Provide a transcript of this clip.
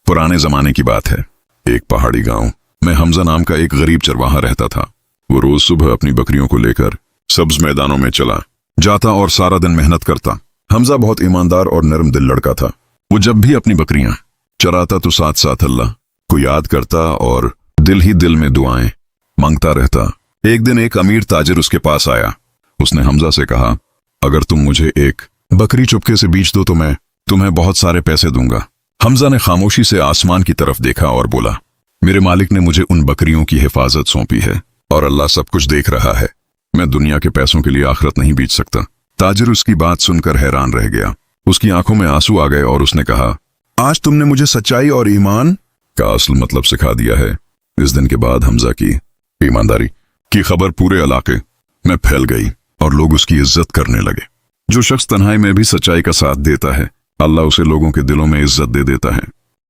पुराने जमाने की बात है। एक पहाड़ी गांव में हमजा नाम का एक गरीब चरवाहा रहता था। वो रोज सुबह अपनी बकरियों को लेकर सब्ज मैदानों में चला जाता और सारा दिन मेहनत करता। हमजा बहुत ईमानदार और नरम दिल लड़का था। वो जब भी अपनी बकरियां चराता तो साथ साथ अल्लाह को याद करता और दिल ही दिल में दुआएं मांगता रहता। एक दिन एक अमीर ताजिर उसके पास आया। उसने हमजा से कहा, अगर तुम मुझे एक बकरी चुपके से बेच दो तो मैं तुम्हें बहुत सारे पैसे दूंगा। हमजा ने खामोशी से आसमान की तरफ देखा और बोला, मेरे मालिक ने मुझे उन बकरियों की हिफाजत सौंपी है और अल्लाह सब कुछ देख रहा है। मैं दुनिया के पैसों के लिए आखिरत नहीं बेच सकता। ताजिर उसकी बात सुनकर हैरान रह गया। उसकी आंखों में आंसू आ गए और उसने कहा, आज तुमने मुझे सच्चाई और ईमान का असल मतलब सिखा दिया है। इस दिन के बाद हमजा की ईमानदारी की खबर पूरे इलाके में फैल गई और लोग उसकी इज्जत करने लगे। जो शख्स तन्हाई में भी सच्चाई का साथ देता है, अल्लाह उसे लोगों के दिलों में इज्जत दे देता है।